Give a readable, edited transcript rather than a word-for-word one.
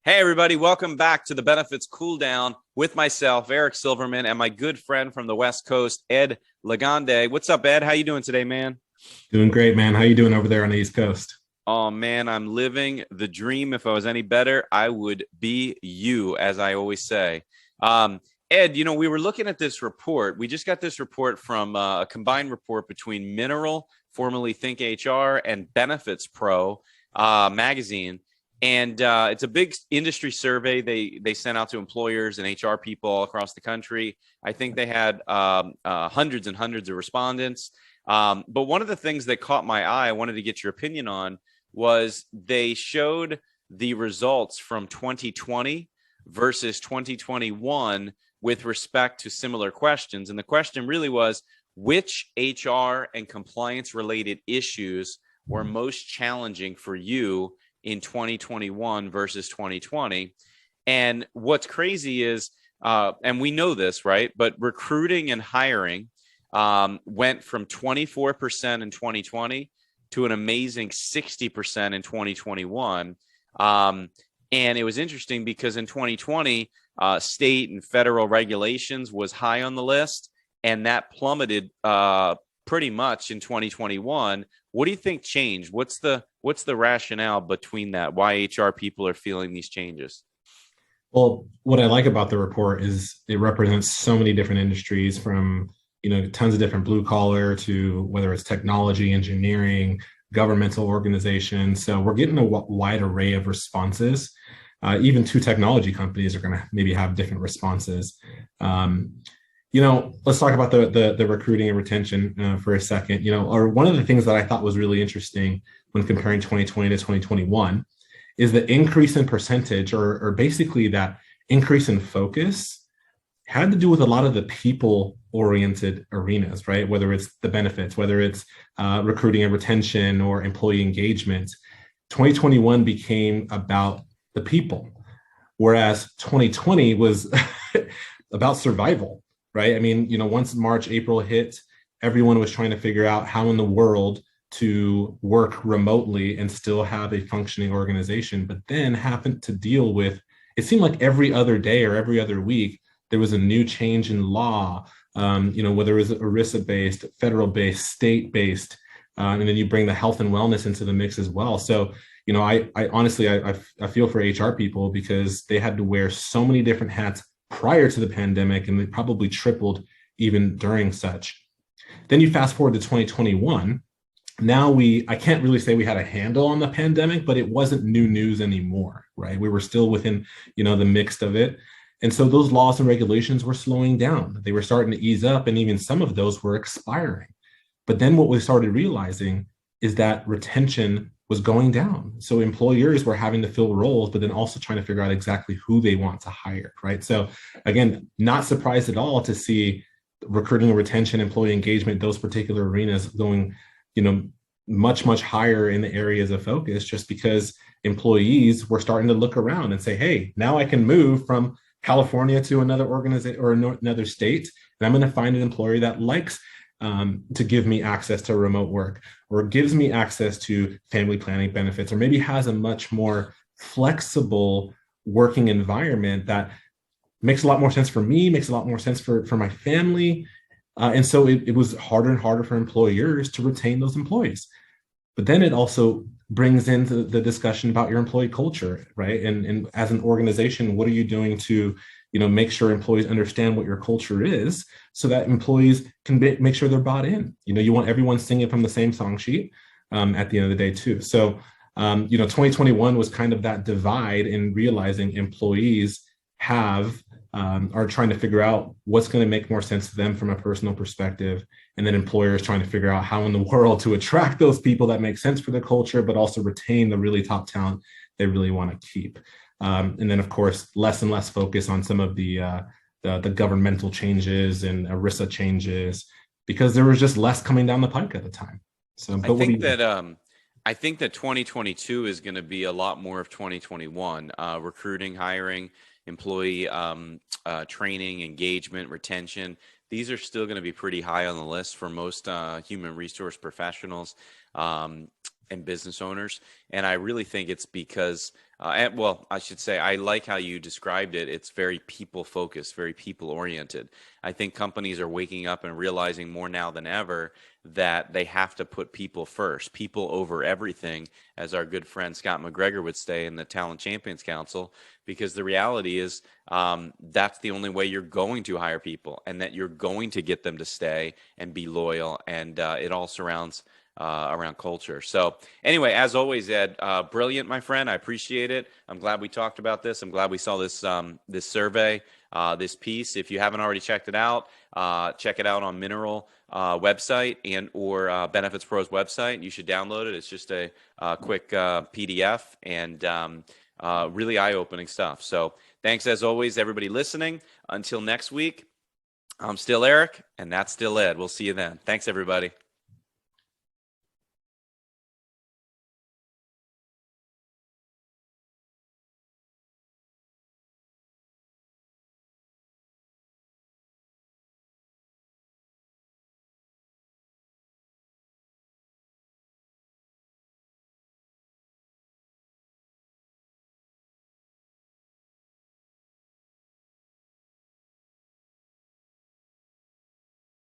Hey, everybody. Welcome back to the Benefits Cool Down with myself, Eric Silverman, and my good friend from the West Coast, Ed Legande. What's up, Ed? How you doing today, man? Doing great, man. How you doing over there on the East Coast? Oh, man, I'm living the dream. If I was any better, I would be you, as I always say. Um, Ed, we were looking at this report. We just got this report from a combined report between Mineral, formerly Think HR, and Benefits Pro Magazine. And it's a big industry survey they sent out to employers and HR people all across the country. I think they had hundreds and hundreds of respondents. But one of the things that caught my eye, I wanted to get your opinion on, was they showed the results from 2020 versus 2021 with respect to similar questions. And the question really was, which HR and compliance related issues were most challenging for you in 2021 versus 2020? And what's crazy is, and we know this, right? But recruiting and hiring went from 24% in 2020 to an amazing 60% in 2021. And it was interesting because in 2020, state and federal regulations was high on the list, and that plummeted pretty much in 2021. What do you think changed? What's the rationale between that? Why HR people are feeling these changes? Well, what I like about the report is it represents so many different industries from, tons of different blue collar to whether it's technology, engineering, governmental organizations. So we're getting a wide array of responses. Even two technology companies are going to maybe have different responses. Let's talk about the recruiting and retention for a second. Or one of the things that I thought was really interesting when comparing 2020 to 2021 is the increase in percentage, or basically that increase in focus had to do with a lot of the people-oriented arenas, right? Whether it's the benefits, whether it's recruiting and retention or employee engagement. 2021 became about the people, whereas 2020 was about survival, right? I mean, once March, April hit, everyone was trying to figure out how in the world to work remotely and still have a functioning organization, but then happened to deal with, it seemed like every other day or every other week, there was a new change in law, whether it was ERISA-based, federal-based, state-based, and then you bring the health and wellness into the mix as well. So, I honestly, I feel for HR people because they had to wear so many different hats prior to the pandemic, and they probably tripled even during such. Then you fast forward to 2021. Now I can't really say we had a handle on the pandemic, but it wasn't new news anymore, right? We were still within, the mix of it. And so those laws and regulations were slowing down. They were starting to ease up, and even some of those were expiring. But then what we started realizing is that retention was going down. So employers were having to fill roles, but then also trying to figure out exactly who they want to hire, right? So again, not surprised at all to see recruiting and retention, employee engagement, those particular arenas going, much, much higher in the areas of focus, just because employees were starting to look around and say, hey, now I can move from California to another organization or another state, and I'm going to find an employer that likes to give me access to remote work, or gives me access to family planning benefits, or maybe has a much more flexible working environment that makes a lot more sense for me, makes a lot more sense for my family. And so it was harder and harder for employers to retain those employees. But then it also brings into the discussion about your employee culture, right? And as an organization, what are you doing to, make sure employees understand what your culture is, so that employees can make sure they're bought in. You want everyone singing from the same song sheet at the end of the day too. So, 2021 was kind of that divide in realizing employees are trying to figure out what's going to make more sense to them from a personal perspective. And then employers trying to figure out how in the world to attract those people that make sense for their culture, but also retain the really top talent they really want to keep. And then, of course, less and less focus on some of the governmental changes and ERISA changes, because there was just less coming down the pike at the time. So, I but what do think you? that I think that 2022 is going to be a lot more of 2021. Recruiting, hiring, employee training, engagement, retention. These are still going to be pretty high on the list for most human resource professionals. and business owners. And I really think it's because, well, I should say, I like how you described it. It's very people focused, very people oriented. I think companies are waking up and realizing more now than ever that they have to put people first, people over everything, as our good friend Scott McGregor would say in the Talent Champions Council, because the reality is that's the only way you're going to hire people, and that you're going to get them to stay and be loyal. And it all surrounds around culture. So anyway, as always, Ed, brilliant, my friend. I appreciate it. I'm glad we talked about this. I'm glad we saw this this survey, this piece. If you haven't already checked it out, check it out on Mineral website and or Benefits Pro's website. You should download it. It's just a quick PDF and really eye-opening stuff. So thanks as always, everybody listening. Until next week, I'm still Eric, and that's still Ed. We'll see you then. Thanks, everybody.